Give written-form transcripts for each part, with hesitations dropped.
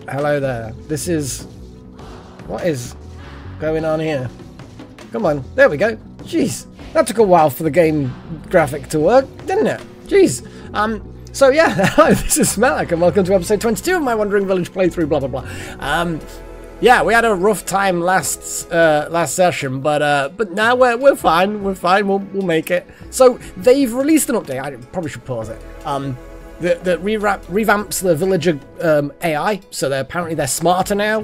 Hello there. This is... What is going on here? Come on. There we go. Jeez. That took a while for the game graphic to work, didn't it? Jeez. So yeah, hi, this is Malak, and welcome to episode 22 of my Wandering Village playthrough, blah, blah, blah. Yeah, we had a rough time last session, but now we're fine. We're fine. We'll make it. So they've released an update. I probably should pause it. That revamps the villager AI. So apparently they're smarter now.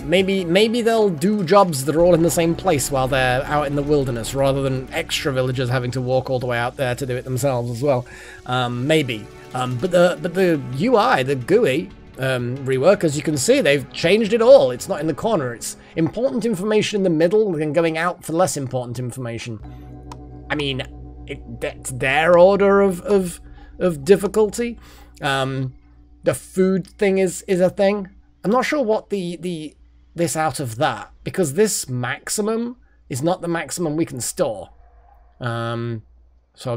Maybe they'll do jobs that are all in the same place while they're out in the wilderness, rather than extra villagers having to walk all the way out there to do it themselves as well. Maybe. But the UI, the GUI. Rework, as you can see, they've changed it all. It's not in the corner. It's important information in the middle and going out for less important information. I mean, that's their order of difficulty. The food thing is a thing. I'm not sure what this out of that, because this maximum is not the maximum we can store. So I'm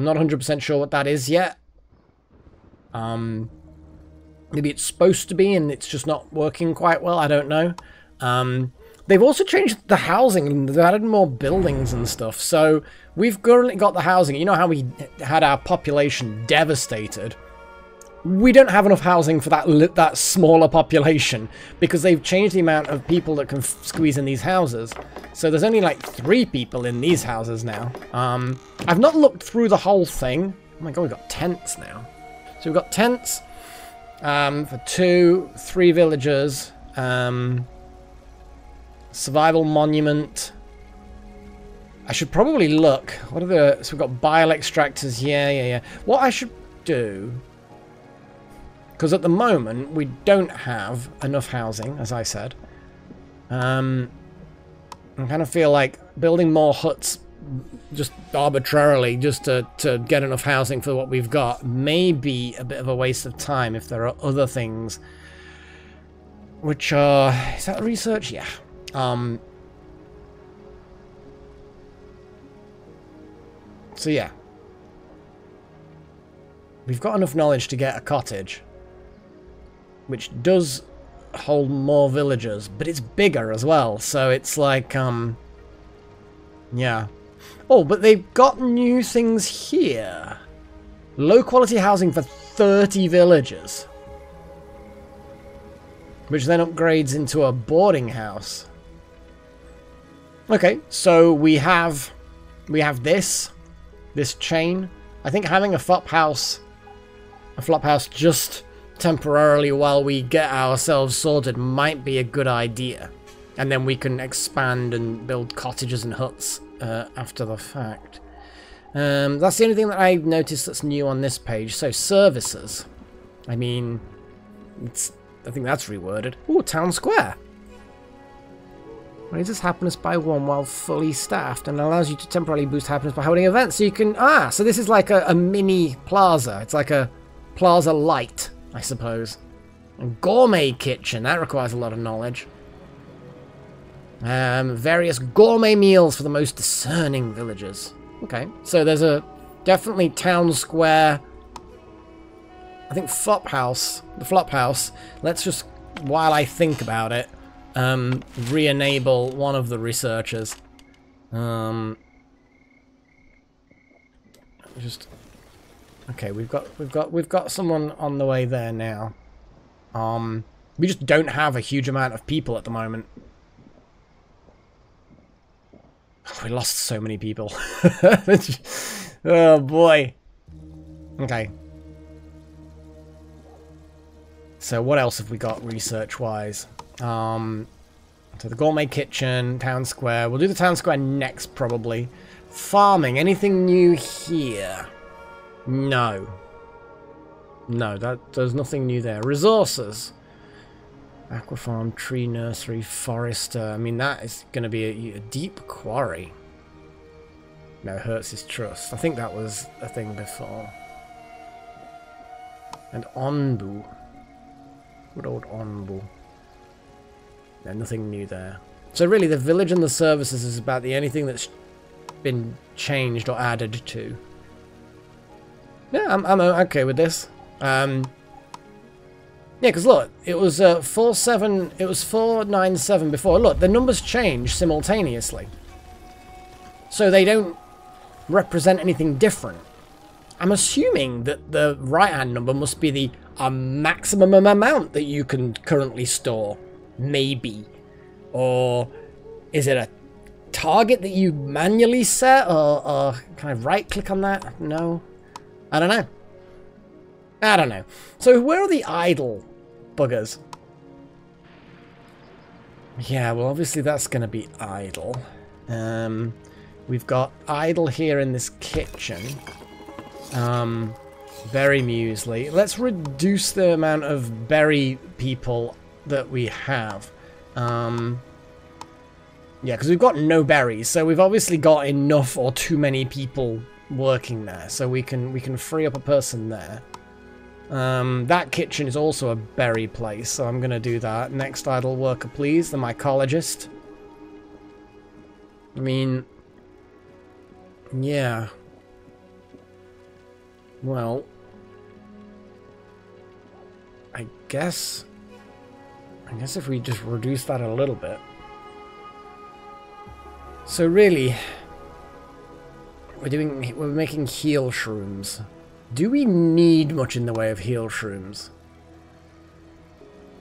not 100% sure what that is yet. Maybe it's supposed to be and it's just not working quite well. I don't know. They've also changed the housing and they've added more buildings and stuff. So we've currently got the housing. You know how we had our population devastated? We don't have enough housing for that smaller population because they've changed the amount of people that can squeeze in these houses. So there's only like 3 people in these houses now. I've not looked through the whole thing. Oh my god, we've got tents now. So we've got tents. For 3 villagers, survival monument. I should probably look. What are the? So we've got bile extractors. Yeah. What I should do, because at the moment we don't have enough housing, as I said. I kind of feel like building more huts, just arbitrarily, just to get enough housing for what we've got, may be a bit of a waste of time if there are other things which are... Is that research? Yeah. So yeah. We've got enough knowledge to get a cottage, which does hold more villagers, but it's bigger as well, so it's like, yeah. Oh, but they've got new things here. Low quality housing for 30 villagers. Which then upgrades into a boarding house. Okay, so we have this chain. I think having a flop house just temporarily while we get ourselves sorted might be a good idea. And then we can expand and build cottages and huts after the fact. That's the only thing that I noticed that's new on this page. So services. I mean, I think that's reworded. Ooh, town square. Raises happiness by 1 while fully staffed and allows you to temporarily boost happiness by holding events. So you can... so this is like a mini plaza. It's like a plaza light, I suppose. A gourmet kitchen. That requires a lot of knowledge. Various gourmet meals for the most discerning villagers. Okay, so there's a definitely town square. I think flop house. The flop house. Let's just, while I think about it, re-enable one of the researchers. Just okay. We've got someone on the way there now. We just don't have a huge amount of people at the moment. We lost so many people. Oh boy. Okay. So what else have we got research-wise? So the gourmet kitchen, town square. We'll do the town square next, probably. Farming. Anything new here? No. No, there's nothing new there. Resources. Aqua farm, tree nursery, forester. I mean, that is going to be a deep quarry. No, hurts his trust. I think that was a thing before. And Onbu. Good old Onbu. No, nothing new there. So really, the village and the services is about the only thing that's been changed or added to. Yeah, I'm okay with this. Yeah, Yeah, because look, it was 47. It was 497 before. Look, the numbers change simultaneously, so they don't represent anything different. I'm assuming that the right-hand number must be the maximum amount that you can currently store, maybe, or is it a target that you manually set, or can I right-click on that? No, I don't know. I don't know. So where are the idle buggers? Yeah, well, obviously that's going to be idle. We've got idle here in this kitchen. Berry muesli. Let's reduce the amount of berry people that we have. Yeah, because we've got no berries, so we've obviously got enough or too many people working there, so we can free up a person there. That kitchen is also a berry place, so I'm gonna do that. Next idle worker, please, the mycologist. I mean, yeah. Well, I guess if we just reduce that a little bit. So really, we're making heal shrooms. Do we need much in the way of heal shrooms?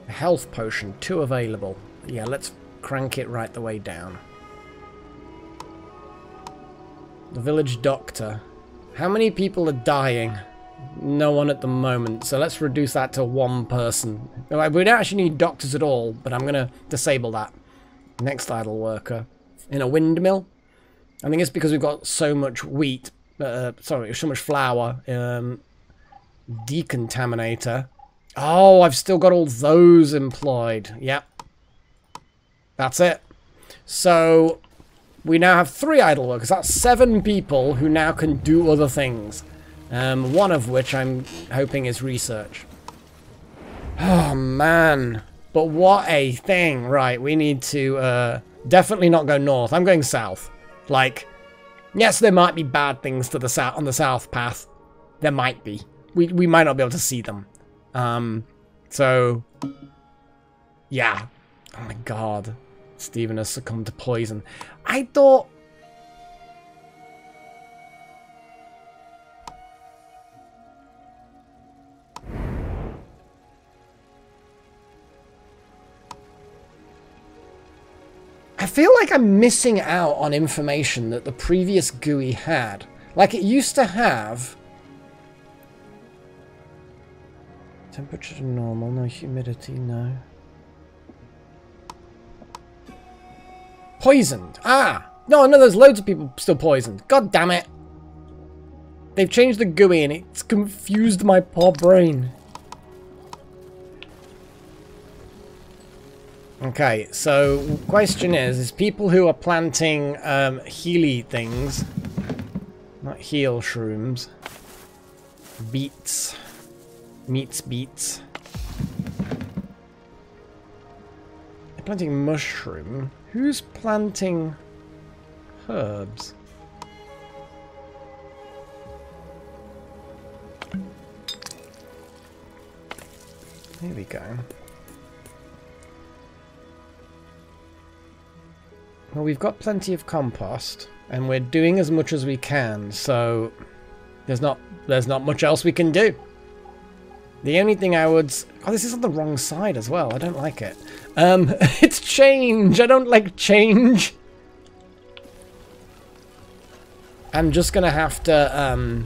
A health potion, 2 available. Yeah, let's crank it right the way down. The village doctor. How many people are dying? No one at the moment, so let's reduce that to 1 person. We don't actually need doctors at all, but I'm going to disable that. Next idle worker. In a windmill? I think it's because we've got so much wheat. Sorry, so much flour. Decontaminator. Oh, I've still got all those employed. Yep. That's it. So we now have 3 idle workers. That's 7 people who now can do other things. One of which I'm hoping is research. Oh, man. But what a thing. Right, we need to definitely not go north. I'm going south. Like, yes, there might be bad things to the south on the south path. There might be. We might not be able to see them. So, yeah. Oh my god. Stephen has succumbed to poison. I thought... I feel like I'm missing out on information that the previous GUI had. Like, it used to have... Temperature to normal, no humidity, no. Poisoned. Ah! No, there's loads of people still poisoned. God damn it. They've changed the GUI and it's confused my poor brain. Okay, so question is people who are planting healy things, not heal shrooms, beets, beets. They're planting mushroom. Who's planting herbs? Here we go. Well, we've got plenty of compost, and we're doing as much as we can, so there's not much else we can do. The only thing I would... Oh, this is on the wrong side as well. I don't like it. It's change. I don't like change. I'm just going to have to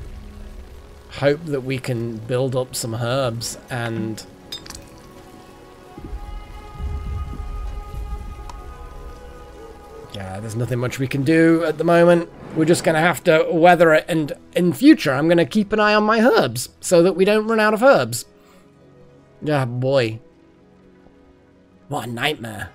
hope that we can build up some herbs and... Yeah, there's nothing much we can do at the moment. We're just going to have to weather it, and in future I'm going to keep an eye on my herbs so that we don't run out of herbs. Oh boy. What a nightmare.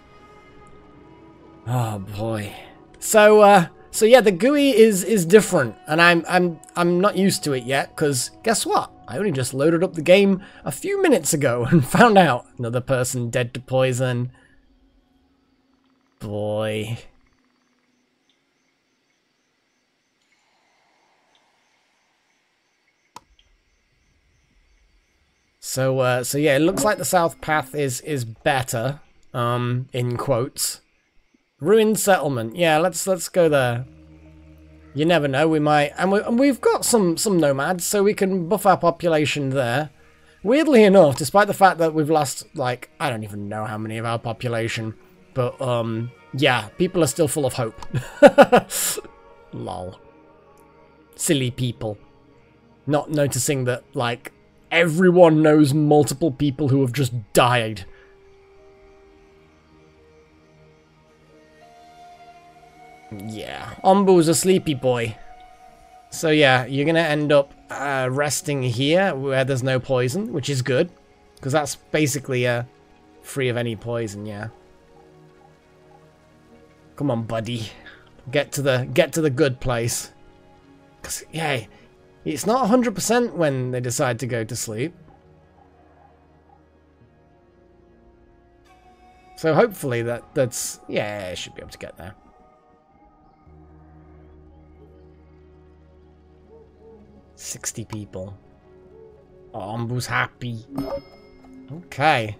Oh boy. So yeah, the GUI is different, and I'm not used to it yet, because guess what? I only just loaded up the game a few minutes ago and found out another person dead to poison. Boy. So yeah, it looks like the south path is better, in quotes. Ruined settlement. Yeah, let's go there. You never know, we might, and we've got some nomads, so we can buff our population there. Weirdly enough, despite the fact that we've lost, like, I don't even know how many of our population, but yeah, people are still full of hope. Lol. Silly people. Not noticing that, like, everyone knows multiple people who have just died. Yeah, Onbu's a sleepy boy. So yeah, you're gonna end up resting here where there's no poison, which is good, because that's basically free of any poison. Yeah. Come on, buddy, get to the good place. Cause yeah, it's not 100% when they decide to go to sleep. So hopefully that's yeah, I should be able to get there. $60 people. Oh, Onbu's happy. Okay.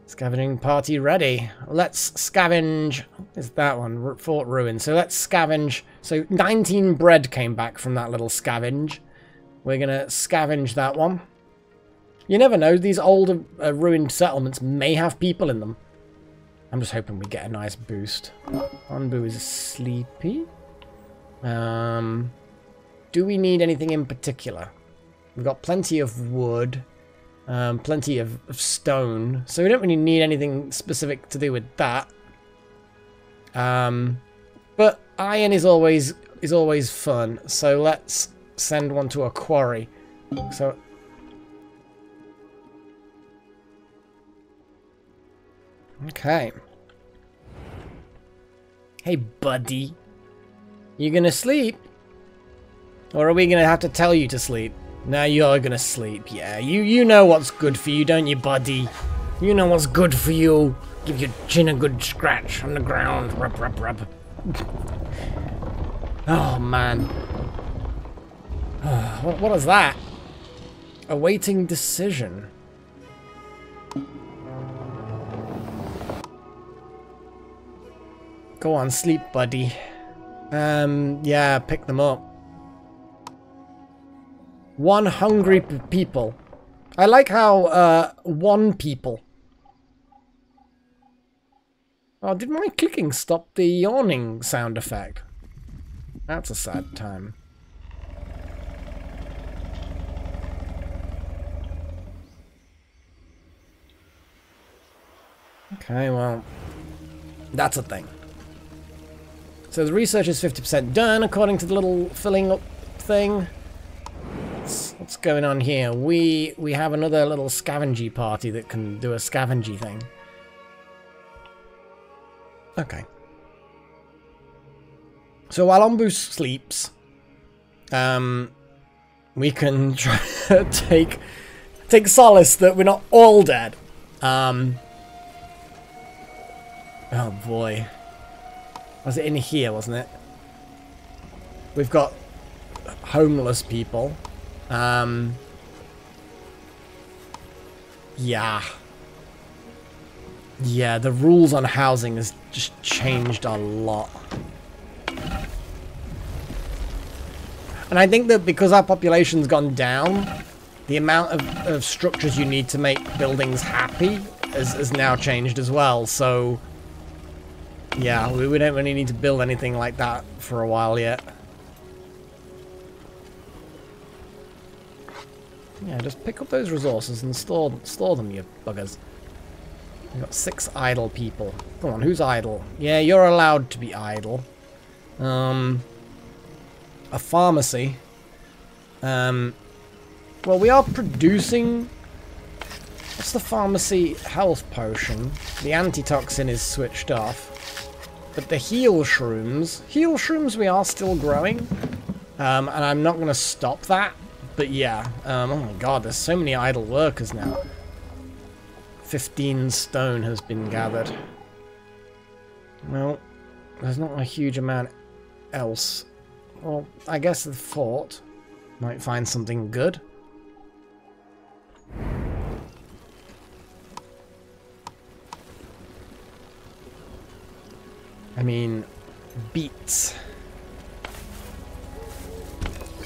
Scavenging party ready. Let's scavenge. Is that one? Fort Ruin. So let's scavenge. So 19 bread came back from that little scavenge. We're going to scavenge that one. You never know. These old ruined settlements may have people in them. I'm just hoping we get a nice boost. Onbu is sleepy. Do we need anything in particular? We've got plenty of wood, plenty of stone, so we don't really need anything specific to do with that. But iron is always fun, so let's send one to a quarry. So okay. Hey, buddy, you gonna sleep? Or are we going to have to tell you to sleep? Now you're going to sleep, yeah. You know what's good for you, don't you, buddy? You know what's good for you. Give your chin a good scratch on the ground. Rub, rub, rub. Oh, man. What is that? Awaiting decision. Go on, sleep, buddy. Yeah, pick them up. One hungry people. I like how, one people. Oh, did my clicking stop the yawning sound effect? That's a sad time. Okay, well, that's a thing. So the research is 50% done, according to the little filling up thing. What's going on here? We have another little scavengy party that can do a scavengy thing. Okay. So while Onbu sleeps, we can try to take solace that we're not all dead. Oh boy. Was it in here, wasn't it? We've got homeless people. Yeah. Yeah, the rules on housing has just changed a lot. And I think that because our population's gone down, the amount of structures you need to make buildings happy has now changed as well. So, yeah, we don't really need to build anything like that for a while yet. Yeah, just pick up those resources and store them, you buggers. We've got 6 idle people. Come on, who's idle? Yeah, you're allowed to be idle. A pharmacy. Well, we are producing... What's the pharmacy health potion? The antitoxin is switched off. But the heal shrooms we are still growing. And I'm not going to stop that. But yeah, oh my god, there's so many idle workers now. 15 stone has been gathered. Well, there's not a huge amount else. Well, I guess the fort might find something good. I mean, beets.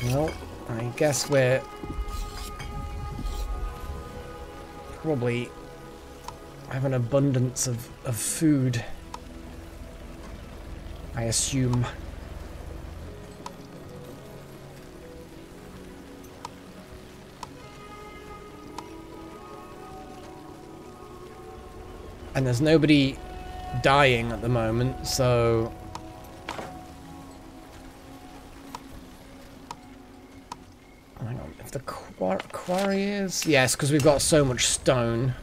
Well, I guess we're probably have an abundance of food, I assume. And there's nobody dying at the moment, so... Hang on, if the quarry is... Yes, because we've got so much stone.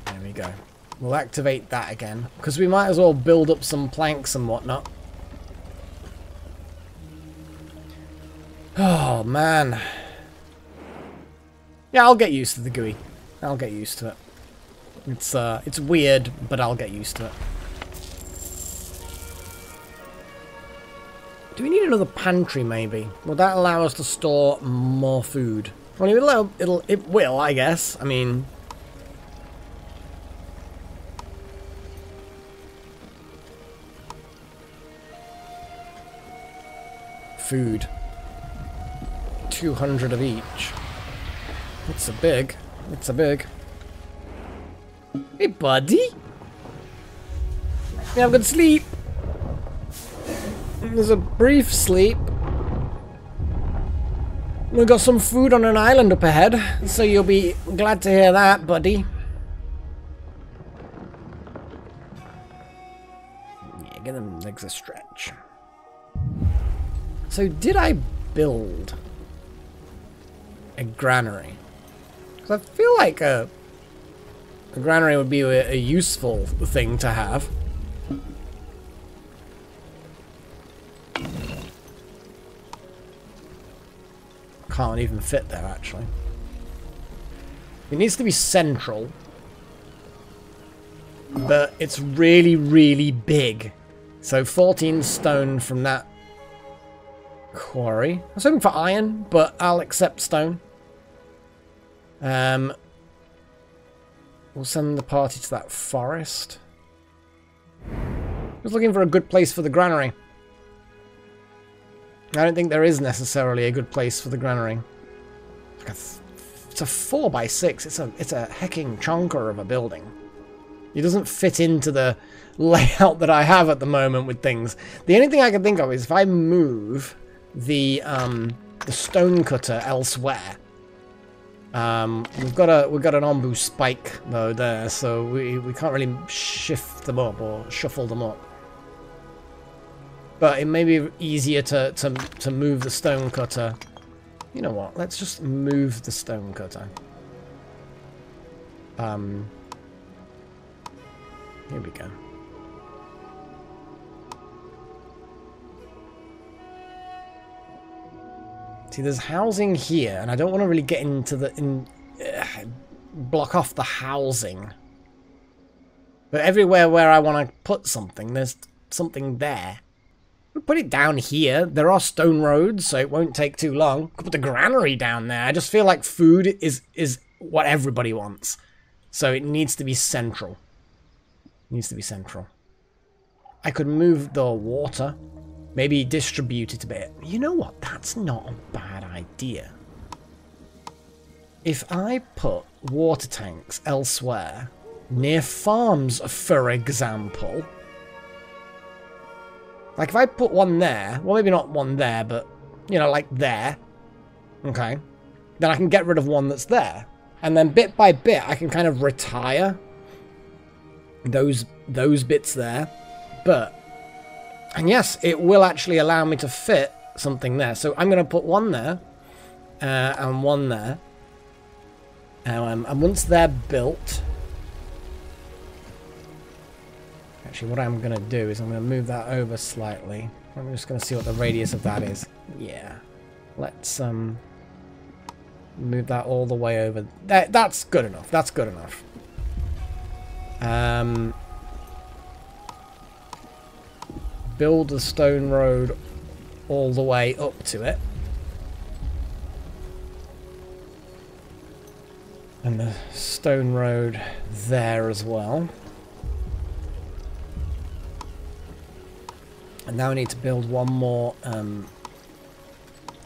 There we go. We'll activate that again, because we might as well build up some planks and whatnot. Oh, man. Yeah, I'll get used to the GUI. I'll get used to it. It's weird, but I'll get used to it. Do we need another pantry, maybe? Will that allow us to store more food? Well, it will, I guess. I mean... Food. 200 of each. It's a big. It's a big. Hey, buddy. You have a good sleep. There's a brief sleep. We've got some food on an island up ahead, so you'll be glad to hear that, buddy. Yeah, get them legs a stretch. So, did I build a granary? Because I feel like a granary would be a useful thing to have. Can't even fit there, actually. It needs to be central. But it's really, really big. So 14 stone from that quarry. I was hoping for iron, but I'll accept stone. We'll send the party to that forest. I was looking for a good place for the granary. I don't think there is necessarily a good place for the granary. It's a 4x6. It's a hecking chonker of a building. It doesn't fit into the layout that I have at the moment with things. The only thing I can think of is if I move the stone cutter elsewhere. We've got an Onbu spike though there, so we can't really shift them up or shuffle them up. But it may be easier to move the stone cutter. You know what? Let's just move the stone cutter. Here we go. See, there's housing here, and I don't want to really get into block off the housing. But everywhere where I want to put something, there's something there. We'll put it down here. There are stone roads, so it won't take too long. Could put the granary down there. I just feel like food is what everybody wants. So it needs to be central. It needs to be central. I could move the water. Maybe distribute it a bit. You know what? That's not a bad idea. If I put water tanks elsewhere, near farms, for example... Like, if I put one there, well, maybe not one there, but, you know, like there, okay, then I can get rid of one that's there. And then bit by bit, I can kind of retire those bits there. But, and yes, it will actually allow me to fit something there. So I'm going to put one there, and one there. And once they're built... Actually, what I'm going to do is I'm going to move that over slightly. I'm just going to see what the radius of that is. Yeah. Let's move that all the way over. That's good enough. That's good enough. Build the stone road all the way up to it. And the stone road there as well. And now we need to build one more.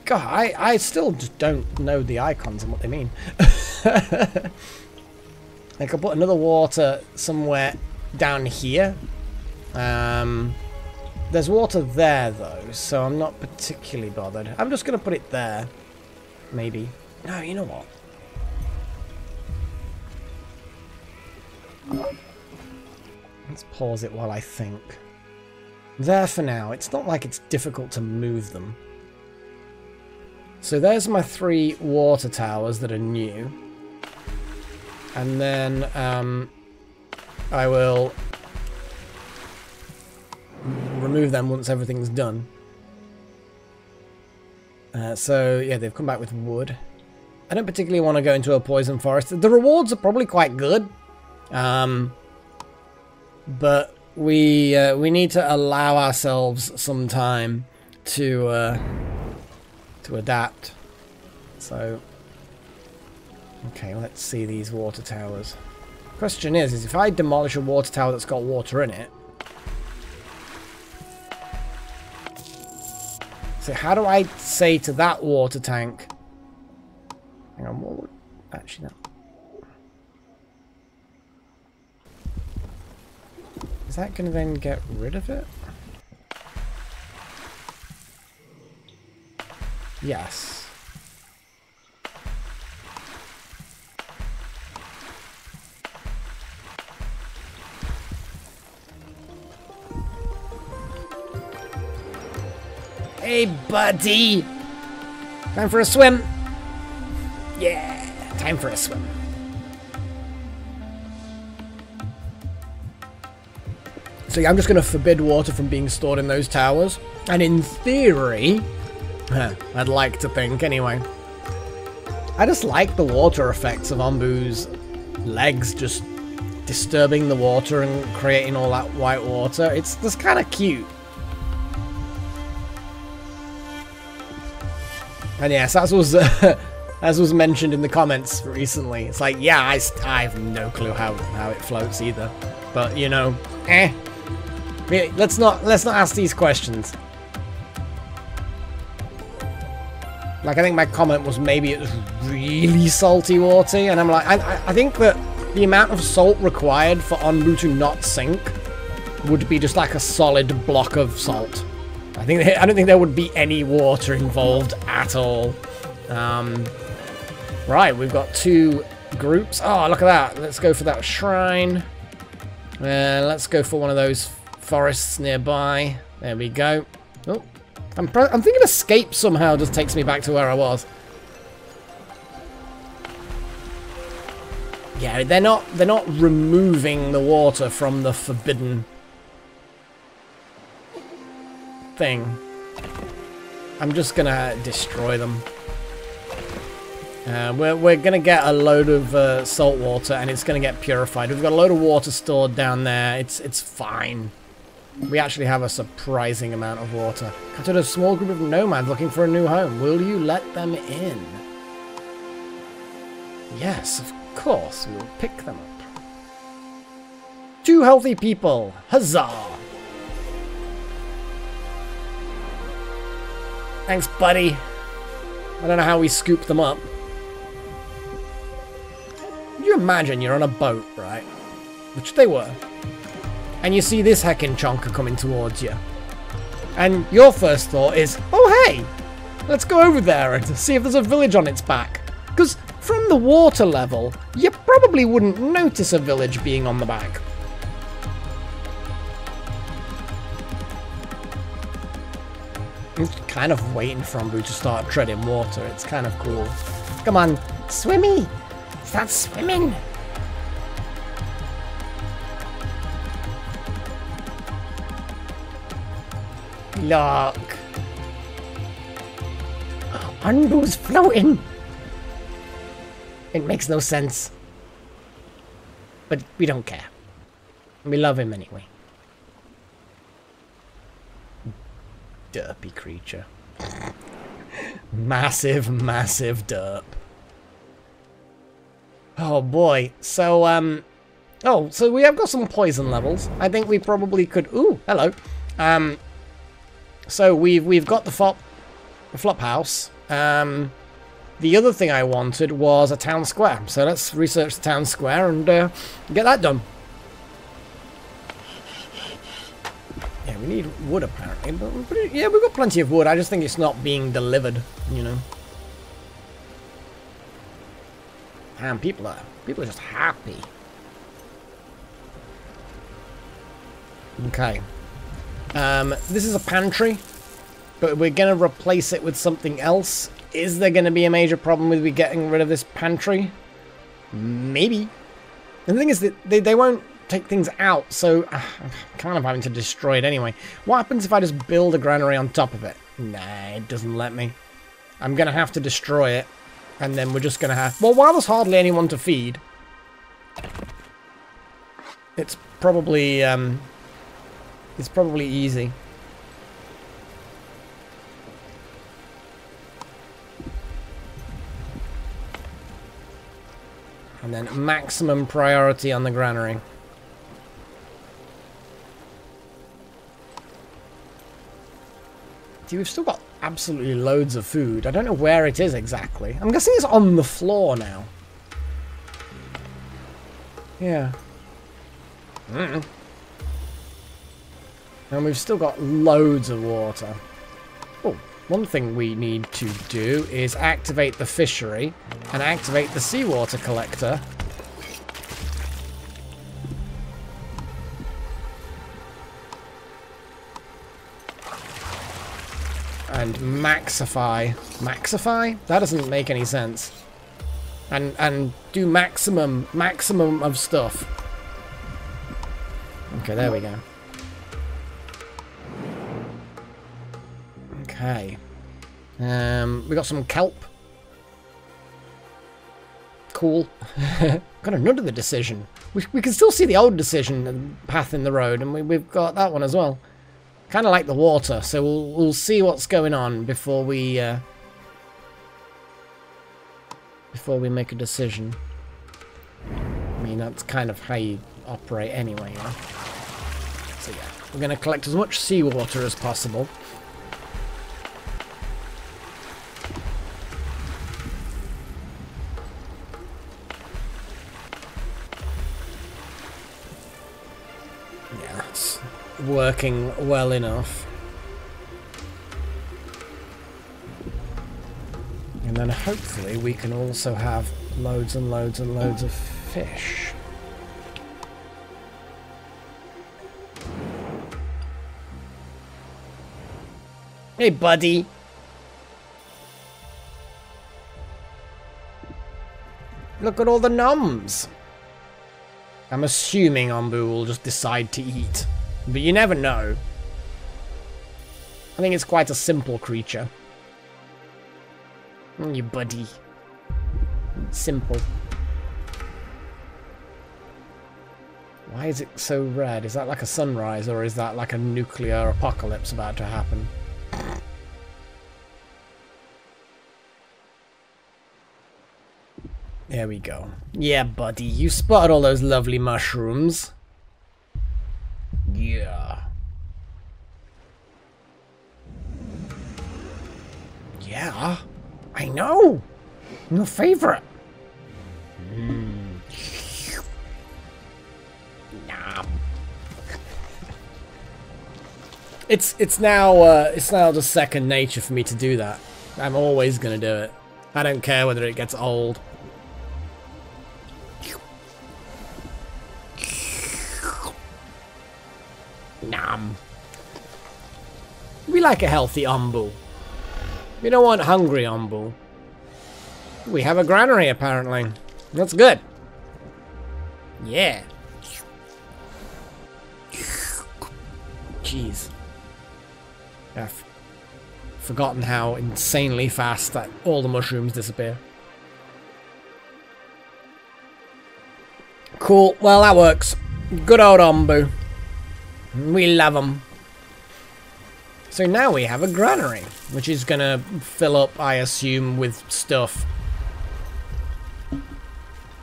God, I still just don't know the icons and what they mean. I could put another water somewhere down here. There's water there though, so I'm not particularly bothered. I'm just going to put it there. Maybe. No, you know what? Let's pause it while I think. There for now. It's not like it's difficult to move them. So there's my 3 water towers that are new. And then I will remove them once everything's done. So yeah, they've come back with wood. I don't particularly want to go into a poison forest. The rewards are probably quite good. But we need to allow ourselves some time to adapt. So, okay, let's see these water towers. Question is if I demolish a water tower that's got water in it, so how do I say to that water tank? Hang on, what would actually that? Is that going to then get rid of it? Yes. Hey, buddy! Time for a swim! Yeah, time for a swim. So yeah, I'm just going to forbid water from being stored in those towers. And in theory, I'd like to think anyway. I just like the water effects of Onbu's legs just disturbing the water and creating all that white water. It's just kind of cute. And yes, as was mentioned in the comments recently, it's like, yeah, I have no clue how it floats either. But you know, really, let's not ask these questions. Like, I think my comment was maybe it was really salty water, and I'm like, I think that the amount of salt required for Onbu to not sink would be just like a solid block of salt. I don't think there would be any water involved at all. Right, we've got 2 groups. Oh, look at that. Let's go for that shrine. Let's go for one of those forests nearby. There we go. Oh, I'm thinking escape somehow just takes me back to where I was. Yeah, they're not removing the water from the forbidden thing. I'm just gonna destroy them. We're gonna get a load of salt water, and it's gonna get purified. We've got a load of water stored down there. It's fine. We actually have a surprising amount of water. Captured a small group of nomads looking for a new home. Will you let them in? Yes, of course. We will pick them up. 2 healthy people. Huzzah! Thanks, buddy. I don't know how we scooped them up. Can you imagine you're on a boat, right? Which they were. And you see this heckin' chonker coming towards you. And your first thought is, oh hey, let's go over there and see if there's a village on its back. Because from the water level, you probably wouldn't notice a village being on the back. I'm kind of waiting for Onbu to start treading water. It's kind of cool. Come on, swimmy! Start swimming! Look! Onbu's floating! It makes no sense. But we don't care. We love him anyway. Derpy creature. Massive, massive derp. Oh boy. So, oh, so we have got some poison levels. I think we probably could... Ooh, hello. So we've got the flop house. The other thing I wanted was a town square. So let's research the town square and get that done. Yeah, we need wood apparently, but yeah, we've got plenty of wood. I just think it's not being delivered, you know. And people are just happy. Okay. This is a pantry, but we're gonna replace it with something else. Is there gonna be a major problem with me getting rid of this pantry? Maybe. And the thing is that they won't take things out, so I'm kind of having to destroy it anyway. What happens if I just build a granary on top of it? Nah, it doesn't let me. I'm gonna have to destroy it, and then we're just gonna have... Well, while there's hardly anyone to feed, it's probably easy. And then maximum priority on the granary. See, we've still got absolutely loads of food. I don't know where it is exactly. I'm guessing it's on the floor now. Yeah. And we've still got loads of water. Oh, one thing we need to do is activate the fishery and activate the seawater collector. And maxify. Maxify? That doesn't make any sense. And do maximum of stuff. Okay, there we go. Okay. We got some kelp. Cool. Got another decision. We can still see the old decision path in the road, and we've got that one as well. Kind of like the water, so we'll see what's going on before we make a decision. I mean, that's kind of how you operate anyway, yeah? So yeah, we're going to collect as much seawater as possible. Yeah, it's working well enough. And then hopefully we can also have loads and loads and loads of fish. Hey, buddy. Look at all the numbs. I'm assuming Onbu will just decide to eat. But you never know. I think it's quite a simple creature. You buddy. Simple. Why is it so red? Is that like a sunrise, or is that like a nuclear apocalypse about to happen? There we go. Yeah, buddy. You spotted all those lovely mushrooms. Yeah. Yeah. I know. I'm your favorite. Nom. It's now just second nature for me to do that. I'm always gonna do it. I don't care whether it gets old. Nom. We like a healthy Onbu. We don't want hungry Onbu. We have a granary, apparently. That's good. Yeah. Jeez. I've forgotten how insanely fast that all the mushrooms disappear. Cool. Well, that works. Good old Onbu. We love them. So now we have a granary, which is gonna fill up, I assume, with stuff.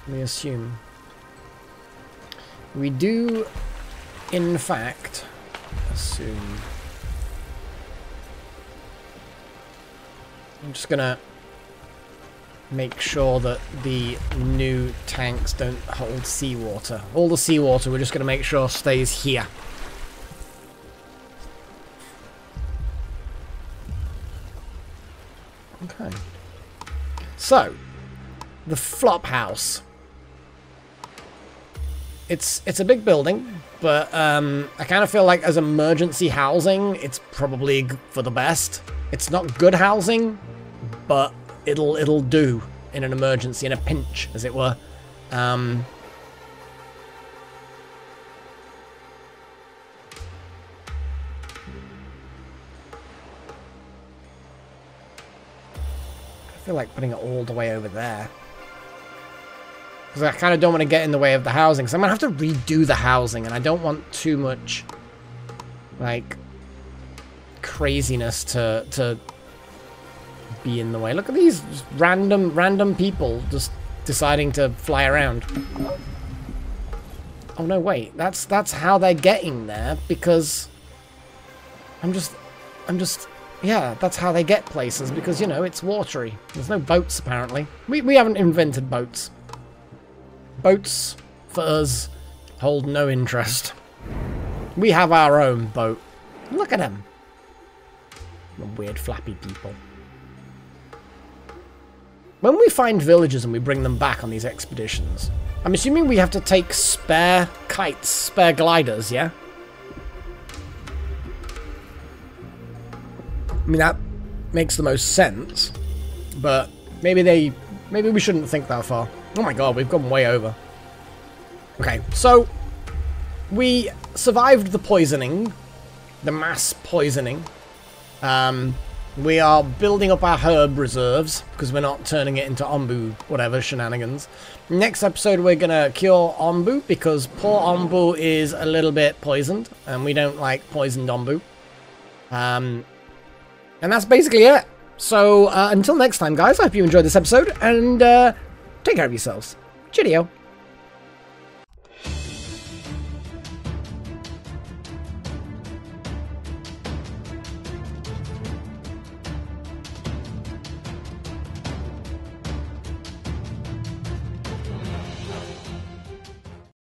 Let me assume. We do, in fact, assume. I'm just gonna make sure that the new tanks don't hold seawater. All the seawater, we're just gonna make sure stays here. Okay. So, the flop house. It's a big building, but I kind of feel like as emergency housing, it's probably for the best. It's not good housing, but it'll do in an emergency, in a pinch, as it were. I feel like putting it all the way over there. Because I kind of don't want to get in the way of the housing. So I'm going to have to redo the housing. And I don't want too much, like, craziness to be in the way. Look at these just random people just deciding to fly around. Oh, no, wait. That's how they're getting there. Because I'm just... Yeah, that's how they get places. Because, you know, it's watery. There's no boats, apparently. We haven't invented boats. Boats, for us, hold no interest. We have our own boat. Look at them. The weird flappy people. When we find villagers and we bring them back on these expeditions, I'm assuming we have to take spare kites, spare gliders, yeah? I mean, that makes the most sense, but maybe we shouldn't think that far. Oh my god, we've gone way over. Okay, so we survived the poisoning, the mass poisoning. We are building up our herb reserves because we're not turning it into Onbu, whatever, shenanigans. Next episode, we're going to cure Onbu because poor Onbu is a little bit poisoned and we don't like poisoned Onbu. And that's basically it. So until next time, guys, I hope you enjoyed this episode and take care of yourselves. Cheerio.